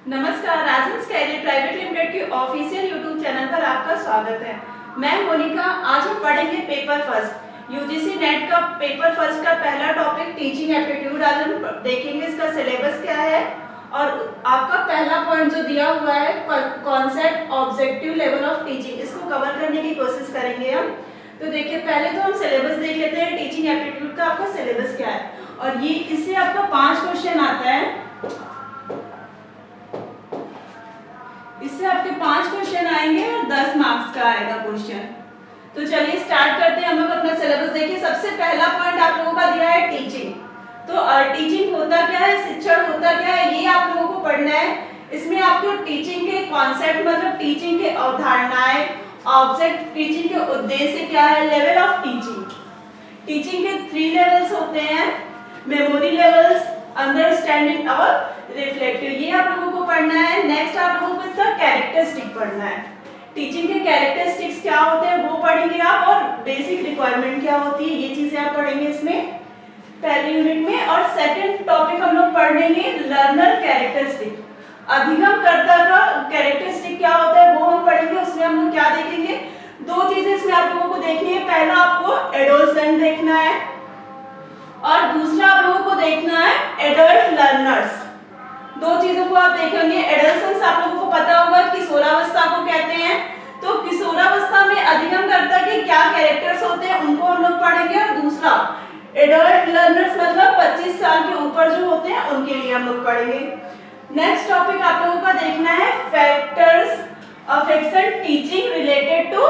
नमस्कार, राजहंस career private limited के official YouTube channel पर आपका स्वागत है। मैं मोनिका। आज हम पढ़ेंगे पेपर फर्स्ट, यूजीसी नेट का पेपर फर्स्ट का पहला टॉपिक टीचिंग एप्टीट्यूड। आज हम देखेंगे इसका सिलेबस क्या है और आपका पहला पॉइंट जो दिया हुआ है concept objective level of teaching, इसको कवर करने की कोशिश करेंगे हम। तो देखिए, पहले तो हम सिलेबस देख लेते हैं टीचिंग एप्टीट्यूड का आपका सिलेबस क्या है। और ये इससे आपका 5 क्वेश्चन आता है, इससे आपके 5 क्वेश्चन आएंगे और 10 मार्क्स का आएगा क्वेश्चन। तो चलिए स्टार्ट करते हैं। हम लोग अपना सिलेबस देखिए। सबसे पहला पॉइंट आप लोगों का दिया है टीचिंग। तो टीचिंग होता क्या है, शिक्षण होता क्या है, ये आप लोगों को पढ़ना है। इसमें आपको टीचिंग के कॉन्सेप्ट मतलब टीचिंग के अवधारणाएं, ऑब्जेक्ट, टीचिंग के उद्देश्य क्या है, लेवल ऑफ टीचिंग। टीचिंग के 3 लेवल्स होते हैं, मेमोरी लेवल्स, अंडरस्टैंडिंग और रिफ्लेक्टिव, ये आप लोगों को पढ़ना है। नेक्स्ट आप लोगों को इसका कैरेक्टरिस्टिक पढ़ना है। टीचिंग के कैरेक्टरिस्टिक्स क्या होते हैं वो पढ़ेंगे आप, और बेसिक रिक्वायरमेंट क्या होती है ये चीजें आप पढ़ेंगे इसमें पहले यूनिट में। और सेकंड टॉपिक हम लोग पढ़ेंगे लर्नर कैरेक्टरिस्टिक, अधिगमकर्ता का कैरेक्टरिस्टिक क्या होता है वो हम पढ़ेंगे। उसमें हम लोग क्या देखेंगे, 2 चीजें इसमें आप लोगों को देखनी है। पहला आपको एडोलसेंट देखना है और दूसरा आप लोगों को देखना है एडल्ट लर्नर्स। 2 चीजों को आप देखेंगे। एडोलसेंस आप लोगों को पता होगा किशोरावस्था को कहते हैं। तो किशोरावस्था में अधिगमकर्ता के क्या कैरेक्टर्स होते हैं उनको हम लोग पढ़ेंगे। और दूसरा एडल्ट लर्नर्स मतलब 25 साल के ऊपर जो होते हैं उनके लिए हम लोग पढ़ेंगे। नेक्स्ट टॉपिक आप लोगों का देखना है factors of action teaching related to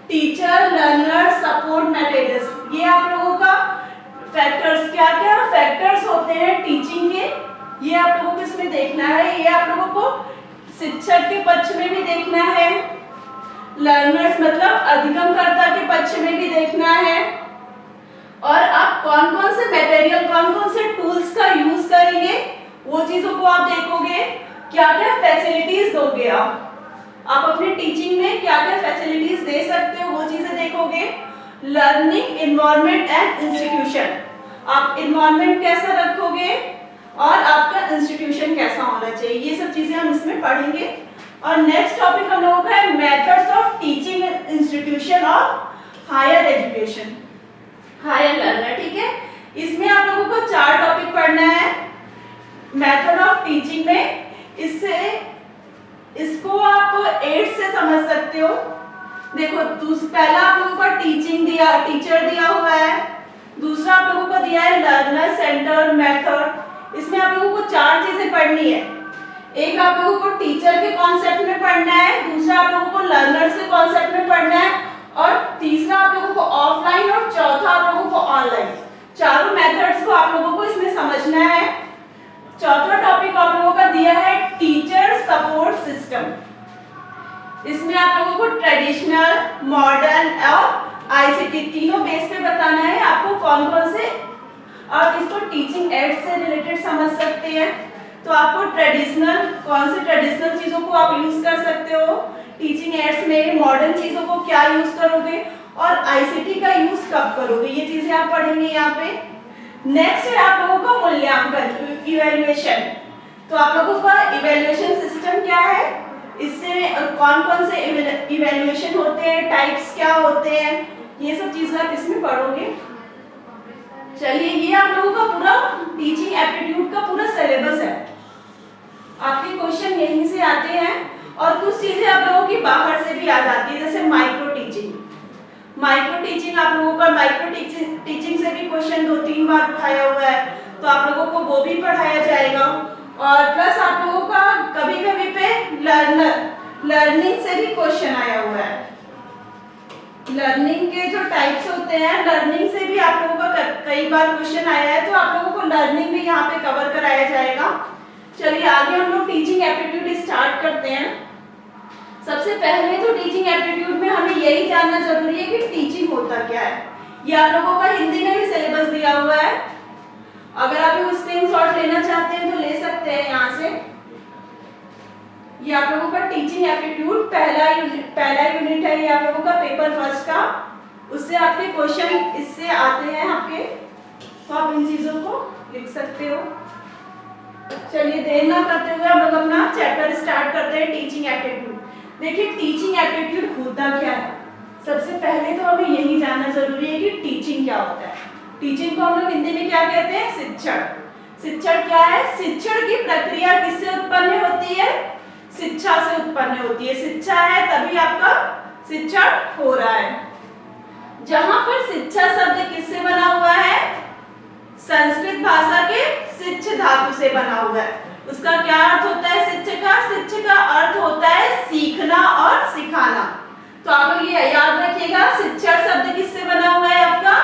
teacher learner support materials. ये आप लोगों का फैक्टर्स क्या क्या फैक्टर्स होते हैं टीचिंग के, ये आप लोगों को इसमें देखना है। ये आप लोगों को शिक्षक के पक्ष में भी देखना है, लर्नर्स मतलब अधिगमकर्ता के पक्ष में भी देखना है। और आप कौन कौन से मटेरियल, कौन कौन से टूल्स का यूज करेंगे वो चीजों को आप देखोगे। क्या क्या फैसिलिटीज दोगे आप अपने टीचिंग में क्या क्या फैसिलिटीज दे सकते हो वो चीजें देखोगे। लर्निंग एनवायरनमेंट एंड इंस्टीट्यूशन, आप एनवायरनमेंट कैसा रखोगे और आपका इंस्टीट्यूशन कैसा होना चाहिए, ये सब चीजें हम इसमें पढ़ेंगे। और नेक्स्ट टॉपिक हम लोगों का है methods of teaching institution of higher education, higher learner. ठीक है, इसमें आप लोगों को 4 टॉपिक पढ़ना है मेथड ऑफ टीचिंग में। इसको आप 8 से समझ सकते हो। देखो, पहला आप लोगों का टीचिंग दिया, टीचर दिया हुआ है। दूसरा आप लोगों को दिया है लर्नर सेंटर मेथड। इसमें आप लोगों को 4 चीजें पढ़नी है। एक आप लोगों को टीचर के कॉन्सेप्ट में पढ़ना है, दूसरा आप लोगों को लर्नर्स के कॉन्सेप्ट में पढ़ना है, और तीसरा आप लोगों को ऑफलाइन, और चौथा आप लोगों को ऑनलाइन। चारों मेथड्स को आप लोगों को इसमें समझना है। चौथा टॉपिक आप लोगों का दिया है टीचर सपोर्ट सिस्टम। इसमें आप लोगों को ट्रेडिशनल, मॉडर्न और आईसीटी तीनों बेस पे बताना है आपको कौन कौन से। आप इसको टीचिंग एड्स से रिलेटेड समझ सकते हैं। तो आपको ट्रेडिशनल, कौन से ट्रेडिशनल चीजों को आप यूज कर सकते हो टीचिंग एड्स में, मॉडर्न चीजों को क्या यूज करोगे, और आईसीटी का यूज कब करोगे, ये चीजें आप पढ़ेंगे यहाँ पे। नेक्स्ट है आप लोगों का मूल्यांकन, इवैल्यूएशन। तो आप लोगों का इवैल्यूएशन सिस्टम क्या है, इससे कौन कौन से इवैल्यूएशन होते हैं, टाइप्स क्या होते हैं, ये सब चीजें आप इसमें पढ़ोगे। चलिए, ये आप लोगों का पूरा टीचिंग एप्टीट्यूड का पूरा सिलेबस है। आपके क्वेश्चन यहीं से आते हैं और कुछ चीजें आप लोगों की बाहर से भी आ जाती है, जैसे माइक्रो टीचिंग। माइक्रो टीचिंग आप लोगों का माइक्रो टीचिंग से भी क्वेश्चन 2-3 बार उठाया हुआ है, तो आप लोगों को वो भी पढ़ाया जाएगा। और प्लस आप लोगों का कभी कभी पे लर्निंग से भी क्वेश्चन आया हुआ है। लर्निंग के जो टाइप्स होते हैं, लर्निंग से भी आप लोगों का कई बार क्वेश्चन आया है, तो आप लोगों को लर्निंग भी यहाँ पे कवर कराया जाएगा। चलिए आगे हम लोग टीचिंग एप्टीट्यूड स्टार्ट करते हैं। सबसे पहले तो टीचिंग एप्टीट्यूड में हमें यही जानना जरूरी है कि टीचिंग होता क्या है। ये आप लोगों का हिंदी में भी सिलेबस दिया हुआ है, अगर आप लोग स्क्रीनशॉट लेना चाहते हैं तो ले सकते हैं यहाँ से। ये आप लोगों का टीचिंग एप्टीट्यूड पहला यूनिट है, ये आप लोगों का पेपर फर्स्ट का। उससे आपके क्वेश्चन इससे आते हैं आपके, तो आप इन चीजों को लिख सकते हो। चलिए देर ना करते हुए हम लोग अपना चैप्टर स्टार्ट करते हैं, टीचिंग एप्टीट्यूड। देखिए टीचिंग एप्टीट्यूड होता क्या है। सबसे पहले तो हमें यही जानना जरूरी है कि टीचिंग क्या होता है। टीचिंग को हम लोग हिंदी में क्या कहते हैं, शिक्षण। शिक्षण क्या है, शिक्षण की प्रक्रिया किससे उत्पन्न होती है, शिक्षा से उत्पन्न होती है। शिक्षा है तभी आपका शिक्षण हो रहा है। जहां पर शिक्षा शब्द किससे बना हुआ है, संस्कृत भाषा के शिक्ष धातु से बना हुआ है। उसका क्या अर्थ होता है, शिक्ष का, शिक्ष का अर्थ होता है सीखना और सिखाना। तो आप लोग ये याद रखिएगा, शिक्षण शब्द किससे बना हुआ है, आपका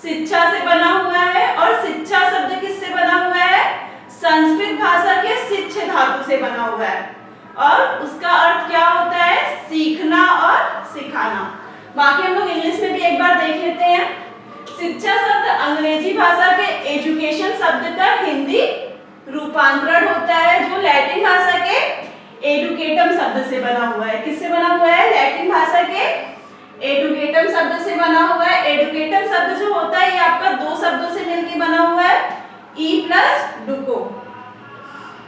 शिक्षा से बना हुआ है। और शिक्षा शब्द किससे बना हुआ है, संस्कृत भाषा के शिक्ष धातु से बना हुआ है। और उसका अर्थ क्या होता है, सीखना और सिखाना। बाकी हम लोग इंग्लिश में भी एक बार देख लेते हैं। शिक्षा शब्द अंग्रेजी भाषा के एजुकेशन शब्द का हिंदी रूपांतरण होता है, जो लैटिन भाषा के एडुकेटम शब्द से बना हुआ है। किससे बना हुआ है, लैटिन भाषा के एडुकेटम शब्द से बना हुआ है। एडुकेटम शब्द जो होता है ये आपका दो शब्दों से मिलकर बना हुआ है, ई प्लस डुको।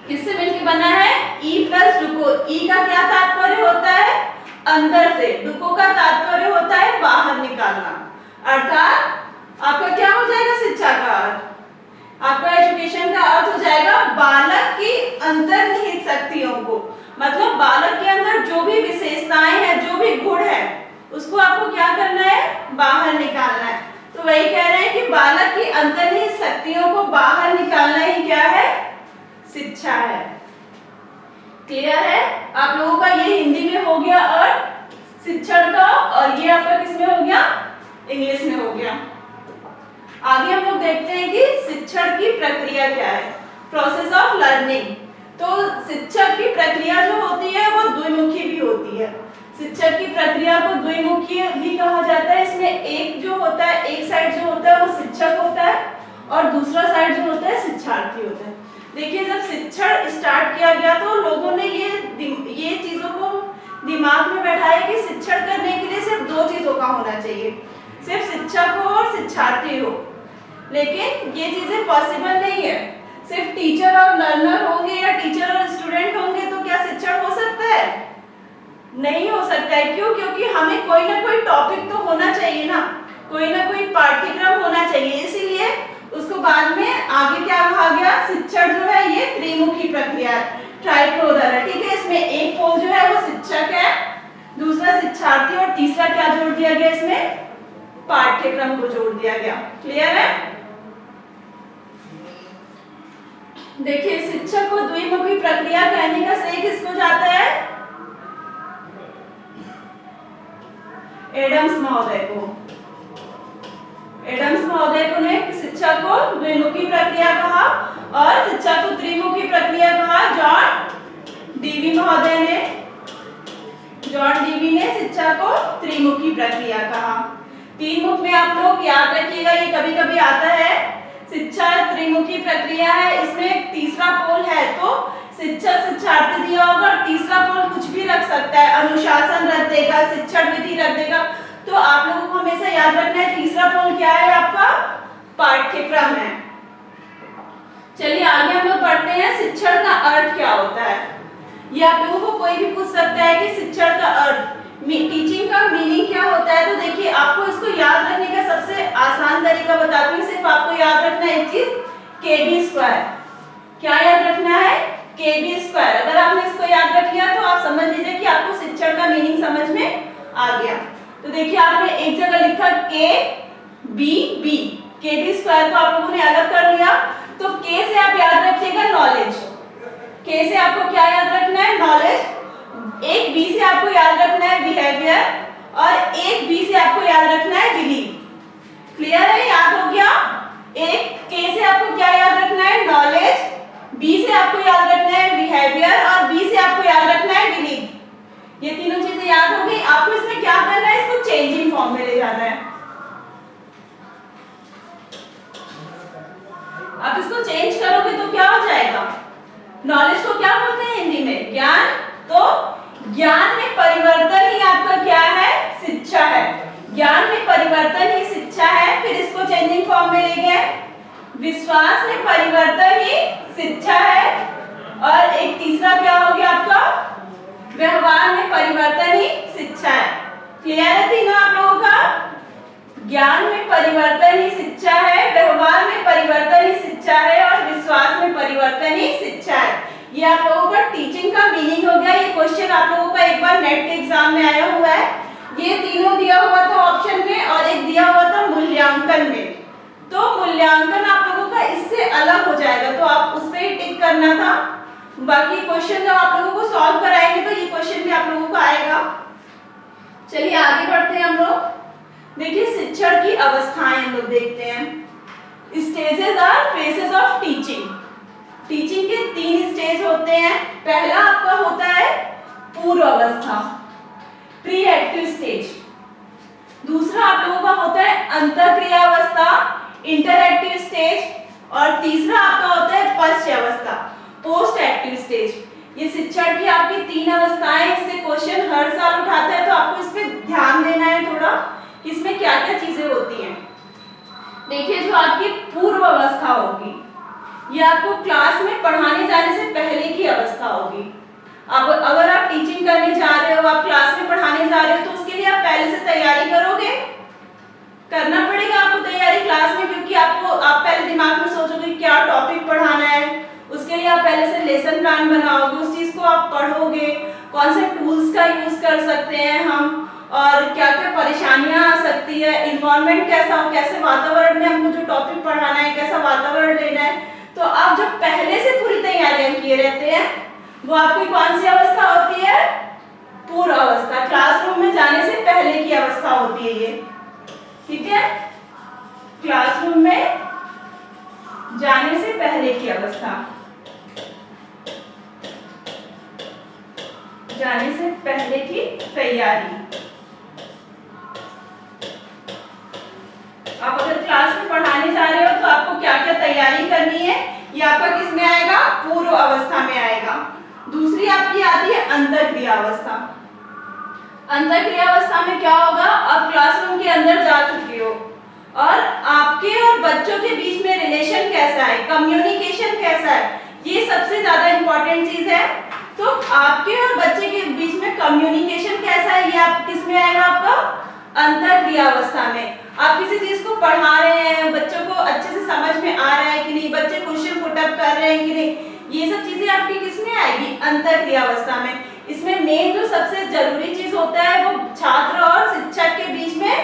किससे मिलकर बना है, ई प्लस डुको। ई का क्या तात्पर्य होता है, अंदर से। डुको का तात्पर्य होता है बाहर निकालना। अर्थात आपका क्या हो जाएगा, शिक्षा का अर्थ, आपका एजुकेशन का अर्थ हो जाएगा बालक की अंतर्निहित शक्तियों को। मतलब बालक के अंदर जो भी विशेषताएं हैं, जो भी गुण है, उसको आपको क्या करना है, बाहर निकालना है। तो वही कह रहे हैं कि बालक की अंतर्निहित शक्तियों को बाहर निकालना ही क्या है, शिक्षा है। क्लियर है आप लोगों का, ये हिंदी में हो गया अर्थ शिक्षण का, और ये आपका किसमें हो गया, इंग्लिश में हो गया। आगे हम लोग देखते हैं कि शिक्षण की प्रक्रिया क्या है, प्रोसेस ऑफ लर्निंग। तो शिक्षक की प्रक्रिया जो होती है वो द्विमुखी भी होती है। शिक्षक की प्रक्रिया को द्विमुखी भी कहा जाता है। इसमें एक जो होता है, एक साइड जो होता है वो शिक्षक होता है, और दूसरा साइड जो होता है शिक्षार्थी होता है। देखिए जब शिक्षण स्टार्ट किया गया तो लोगों ने ये चीजों को दिमाग में बैठाया कि शिक्षण करने के लिए सिर्फ दो चीजों का होना चाहिए, सिर्फ शिक्षक हो और शिक्षार्थी हो। लेकिन ये चीजें पॉसिबल नहीं है। सिर्फ टीचर और लर्नर होंगे या टीचर और स्टूडेंट होंगे तो क्या शिक्षण हो सकता है, नहीं हो सकता है। क्यों, क्योंकि हमें कोई ना कोई टॉपिक तो होना चाहिए ना, कोई ना कोई पाठ्यक्रम होना चाहिए। इसीलिए उसको बाद में आगे क्या कहा गया, शिक्षण जो है ये त्रिमुखी प्रक्रिया है, ट्राइपोलर है। ठीक है, इसमें एक पोल जो है वो शिक्षक है, दूसरा शिक्षार्थी, और तीसरा क्या जोड़ दिया गया, इसमें पाठ्यक्रम को जोड़ दिया गया। क्लियर है। देखिए शिक्षक को द्विमुखी प्रक्रिया कहने का श्रेय किसको जाता है, एडम्स महोदय को। एडम्स महोदय को ने शिक्षा को द्विमुखी प्रक्रिया कहा और शिक्षा को त्रिमुखी प्रक्रिया कहा जॉन डीवी महोदय ने। जॉन डीवी ने शिक्षा को त्रिमुखी प्रक्रिया कहा। तीन मुख में आप लोग याद रखिएगा, ये कभी कभी आता है। शिक्षा त्रिमुखी प्रक्रिया है, इसमें एक तीसरा पोल है, तो शिक्षक शिक्षार्थी दिया होगा और तीसरा पोल कुछ भी रख सकता है, अनुशासन रख देगा, शिक्षण विधि रख देगा। तो आप लोगों को हमेशा याद रखना है तीसरा पोल क्या है, आपका पाठ्यक्रम है। चलिए आगे हम लोग पढ़ते हैं शिक्षण का अर्थ क्या होता है। ये आप लोगों को कोई भी पूछ सकता है कि शिक्षण का अर्थ, टीचिंग का मीनिंग क्या होता है। तो देखिए आपको इसको याद रखने का सबसे आसान तरीका बताती हूँ। सिर्फ आपको याद रखना है एक चीज, KB स्क्वायर। क्या याद रखना है, KB स्क्वायर। अगर आपने इसको याद रख लिया तो आप समझ लीजिए कि आपको शिक्षण का मीनिंग समझ में आ गया। तो देखिए आपने एक जगह लिखा KB, KB स्क्वायर को आप लोगों ने अलग कर लिया। तो K से आप याद रखिएगा नॉलेज, K से आपको क्या याद रखना है, नॉलेज। एक B से आपको याद रखना है बिहेवियर, और एक B से आपको याद रखना है बिलीव। क्लियर है, याद हो गया। एक K से आपको क्या याद रखना है, नॉलेज, B से आपको याद रखना है बिहेवियर, और B से आपको याद रखना है बिलीव। ये तीनों चीजें याद हो गई। आपको इसमें क्या करना है, इसको चेंजिंग फॉर्म में ले जाना है। आप इसको चेंज करोगे तो क्या हो जाएगा, नॉलेज को क्या बोलते हैं हिंदी में, ज्ञान। तो ज्ञान में परिवर्तन ही आपका क्या है, शिक्षा है। ज्ञान में परिवर्तन ही शिक्षा है। फिर इसको चेंजिंग फॉर्म में ले गए, विश्वास में परिवर्तन ही शिक्षा है। और एक तीसरा क्या हो गया आपका, व्यवहार में परिवर्तन ही शिक्षा है। क्लियर है तीनों आप लोगों का? ज्ञान में परिवर्तन ही शिक्षा है, व्यवहार में परिवर्तन ही शिक्षा है और विश्वास में परिवर्तन ही शिक्षा है। ये आप लोगों का टीचिंग का मीनिंग हो गया। ये क्वेश्चन आप लोगों का एक बार नेट के एग्जाम में आया हुआ है। ये तीनों दिया हुआ था ऑप्शन में और एक दिया हुआ था मूल्यांकन में। तो मूल्यांकन आप लोगों का इससे अलग हो जाएगा, तो आप उस पर ही टिक करना था। बाकी क्वेश्चन जब आप लोगों को सॉल्व कराएंगे तो ये क्वेश्चन भी आप लोगों को आएगा। चलिए आगे बढ़ते हैं हम लोग। देखिए शिक्षण की अवस्थाएं हम लोग देखते हैं। Stages or phases of teaching. Teaching के 3 स्टेज होते हैं। पहला आपका होता है पूर्व अवस्था, प्री एक्टिव स्टेज। दूसरा आप लोगों का होता है अंतःक्रिया अवस्था, इंटरएक्टिव स्टेज। और तीसरा आपका होता है पश्च अवस्था, पोस्ट एक्टिव स्टेज। ये शिक्षण की आपकी 3 अवस्थाएं। इससे क्वेश्चन हर साल उठाता है, तो आपको इस पे ध्यान देना है थोड़ा, इसमें क्या क्या चीजें होती हैं। देखिए जो आपकी पूर्व अवस्था होगी, ये आपको क्लास में पढ़ाने जाने से पहले की अवस्था होगी। अब अगर आप टीचिंग करने जा रहे हो, आप क्लास में पढ़ाने जा रहे हो, तो उसके लिए आप पहले से तैयारी करोगे, करना पड़ेगा आपको तैयारी क्लास में, क्योंकि आप पहले दिमाग में सोचोगे क्या टॉपिक पढ़ाना है। उसके लिए आप पहले से लेसन प्लान बनाओगे, उस चीज को आप पढ़ोगे, कौन से टूल्स का यूज कर सकते हैं हम, और क्या क्या परेशानियां आ सकती है, इन्वायरमेंट कैसा हो, कैसे वातावरण में हमको जो टॉपिक पढ़ाना है, कैसा वातावरण लेना है। तो आप जब पहले से पूरी तैयारियां किए रहते हैं, वो आपकी कौन सी अवस्था होती है? पूर्व अवस्था, क्लासरूम में जाने से पहले की अवस्था होती है ये। ठीक है, क्लासरूम में जाने से पहले की अवस्था, जाने से पहले की तैयारी। आप अगर क्लास में पढ़ाने जा रहे हो तो आपको क्या क्या तैयारी करनी है, ये आपका किस में आएगा? पूर्व अवस्था में आएगा। दूसरी आपकी आती है अंतःक्रिया अवस्था। अंतःक्रिया अवस्था में क्या होगा? आप क्लासरूम के अंदर जा चुके हो और आपके और बच्चों के बीच में रिलेशन कैसा है, कम्युनिकेशन कैसा है, ये सबसे ज्यादा इंपॉर्टेंट चीज है। तो आपके और बच्चे के बीच में कम्युनिकेशन कैसा है, ये आप किस में आएगा? आपका अंतःक्रिया अवस्था में। आप किसी चीज को पढ़ा रहे हैं, बच्चों को अच्छे से समझ में आ रहा है कि नहीं, बच्चे क्वेश्चन पुट अप कर रहे हैं कि नहीं, ये सब चीजें आपकी किस में आएगी? अंतःक्रिया अवस्था में। इसमें मेन जो सबसे जरूरी चीज होता है वो छात्र और शिक्षक के बीच में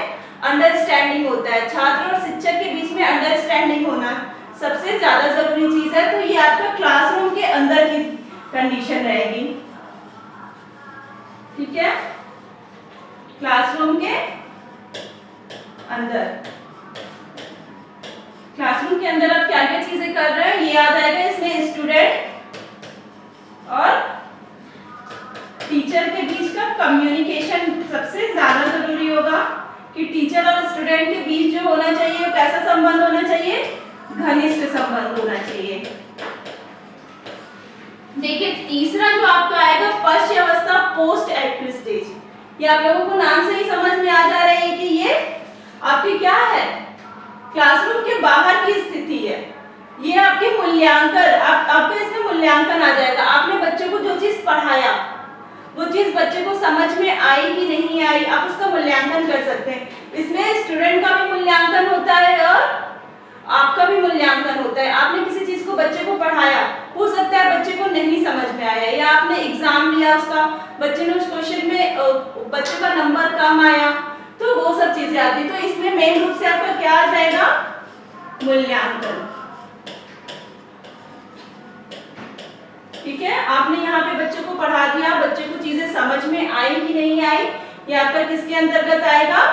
अंडरस्टैंडिंग होता है। छात्र और शिक्षक के बीच में अंडरस्टैंडिंग होना सबसे ज्यादा जरूरी चीज है। तो ये आपका क्लासरूम के अंदर की कंडीशन रहेगी। ठीक है, क्लासरूम के अंदर, क्लासरूम के अंदर आप क्या क्या चीजें कर रहे हैं, ये आ जाएगा। इसमें स्टूडेंट और टीचर के बीच का कम्युनिकेशन सबसे ज्यादा जरूरी होगा कि टीचर और स्टूडेंट के बीच जो होना चाहिए वो कैसा संबंध होना चाहिए? घनिष्ठ संबंध होना चाहिए। देखिए तीसरा जो आपका आएगा पश्च अवस्था, पोस्ट एक्टिव स्टेज। ये आप लोगों को नाम से ही समझ में आ जा रहा है कि ये आपकी क्या है? क्लासरूम के बाहर की स्थिति है। ये आपके मूल्यांकन, आपका इसमें मूल्यांकन आ जाएगा। आपने बच्चों को जो चीज पढ़ाया वो चीज बच्चे को समझ में आई कि नहीं आई, आप उसका मूल्यांकन कर सकते हैं। इसमें स्टूडेंट का भी मूल्यांकन होता है और आपका भी मूल्यांकन होता है। आपने किसी चीज को बच्चे को पढ़ाया, हो सकता है बच्चे को नहीं समझ में आया, या आपने एग्जाम लिया उसका, बच्चे ने उस क्वेश्चन में बच्चे का नंबर कम आया, तो वो सब चीजें आती। तो इसमें मेन रूप से आपका क्या आ जाएगा? मूल्यांकन। ठीक है, आपने यहाँ पे बच्चे को पढ़ा दिया, बच्चे को चीजें समझ में आई कि नहीं आई, ये आपका किसके अंतर्गत आएगा?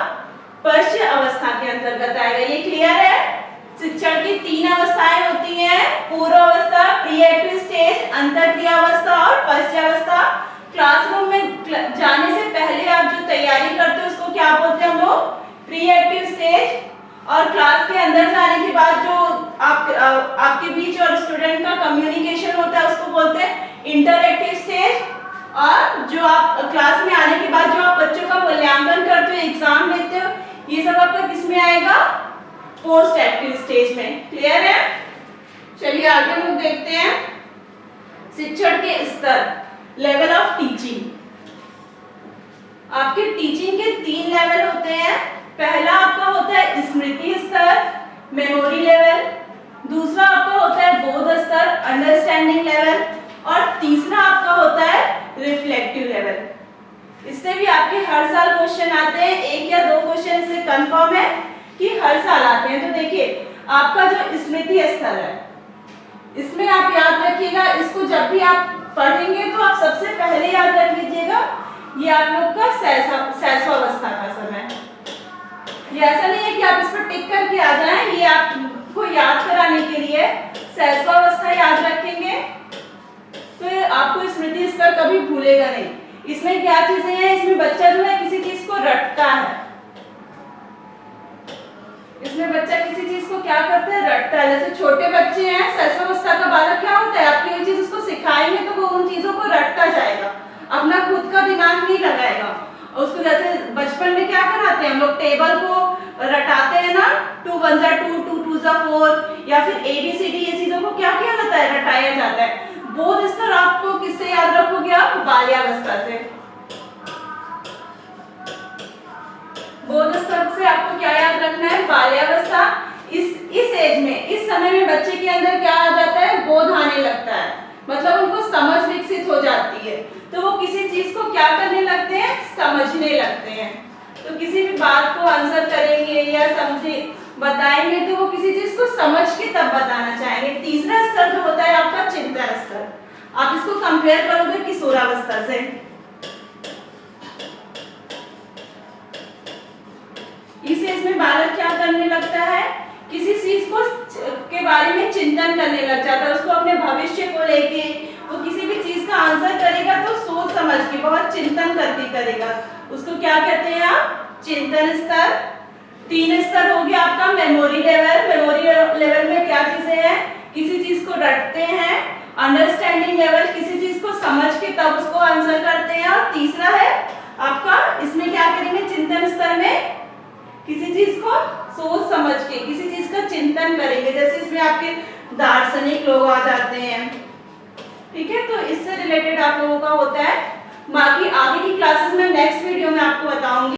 पश्च अवस्था के अंतर्गत आएगा। ये क्लियर है? शिक्षण की 3 अवस्थाएं होती हैं, पूर्व अवस्था, प्री एक्टिव स्टेज, अंतःक्रिया अवस्था और पश्च अवस्था। क्लासरूम में जाने से पहले आप जो तैयारी करते हो उसको क्या बोलते हैं हम लोग? Pre active stage. और क्लास के अंदर जाने के बाद जो आपके बीच और स्टूडेंट का कम्युनिकेशन होता है उसको बोलते हैं इंटरएक्टिव स्टेज। और जो आप क्लास में आने के बाद जो आप बच्चों का मूल्यांकन करते हो, एग्जाम लेते हो, ये सब आपका किस में आएगा? पोस्ट एक्टिव स्टेज में। क्लियर है? चलिए आगे हम लोग देखते हैं शिक्षण के स्तर, लेवल ऑफ टीचिंग। आपके टीचिंग के 3 लेवल होते हैं। पहला आपका होता है स्मृति स्तर, मेमोरी लेवल। दूसरा आपका होता है बोध स्तर, अंडरस्टैंडिंग लेवल। और तीसरा आपका होता है रिफ्लेक्टिव लेवल। इससे भी आपके हर साल क्वेश्चन आते हैं, 1 या 2 क्वेश्चन से कंफर्म है कि हर साल आते हैं। तो देखिए आपका जो स्मृति स्तर है, इसमें आप याद रखिएगा, इसको जब भी आप पढ़ेंगे तो आप सबसे पहले याद रख लीजिएगा, ये आप लोग का शैशवावस्था का समय। ये ऐसा नहीं है कि आप इस पर टिक करके आ जाएं, ये आपको याद कराने के लिए शैशवावस्था याद रखेंगे तो आपको स्मृति स्तर कभी भूलेगा नहीं। इसमें क्या चीजें हैं, इसमें बच्चा जो है किसी चीज को रटता है, इसमें बच्चा किसी चीज को क्या करता है, रटता है। जैसे छोटे बच्चे हैं, शैशवावस्था का बालक क्या होता है, आप कोई चीज उसको सिखाएंगे तो वो उन चीजों को रटता जाएगा, अपना खुद का दिमाग नहीं लगाएगा। उसको जैसे बचपन में क्या कराते हैं हम लोग, टेबल को रटाते हैं ना, 2 1 जा 2 2 2 जा 4, या फिर ABCD, ये चीजों को क्या किया जाता है, रटाया जाता है। बोध स्तर आपको किससे याद रखोगे आप, बाल्यावस्था से। बोध स्तर से आपको क्या याद रखना है, बाल्यावस्था। इस एज में, इस समय में बच्चे के अंदर क्या आ जाता है, बोध आने लगता है, मतलब उनको समझ विकसित हो जाती है। तो वो किसी चीज को क्या करने लगते हैं, समझने लगते हैं। तो किसी भी बात को आंसर करेंगे या समझे बताएंगे तो वो किसी चीज को समझ के तब बताना चाहेंगे। तीसरा स्तर जो होता है आपका चिंतन स्तर, आप इसको कंपेयर करोगे किशोरावस्था से। इस एज में बालक क्या करने लगता है, किसी चीज को के बारे में चिंतन करने लग जाता है, उसको अपने भविष्य को लेके वो किसी भी चीज का आंसर करेगा तो सोच समझ के बहुत चिंतन करके करेगा, उसको क्या कहते हैं आप, चिंतन स्तर। 3 स्तर हो गया आपका मेमोरी लेवल। मेमोरी लेवल में क्या चीजें हैं, किसी चीज को रटते हैं। अंडरस्टैंडिंग लेवल, किसी चीज को समझ के तब उसको आंसर करते हैं। और तीसरा है आपका, इसमें क्या करेंगे, चिंतन स्तर में किसी चीज को सोच समझ के किसी चीज का चिंतन करेंगे। जैसे इसमें आपके दार्शनिक लोग आ जाते हैं, ठीक है। तो इससे रिलेटेड आप लोगों का होता है। बाकी आगे की क्लासेस में नेक्स्ट वीडियो में आपको बताऊंगी।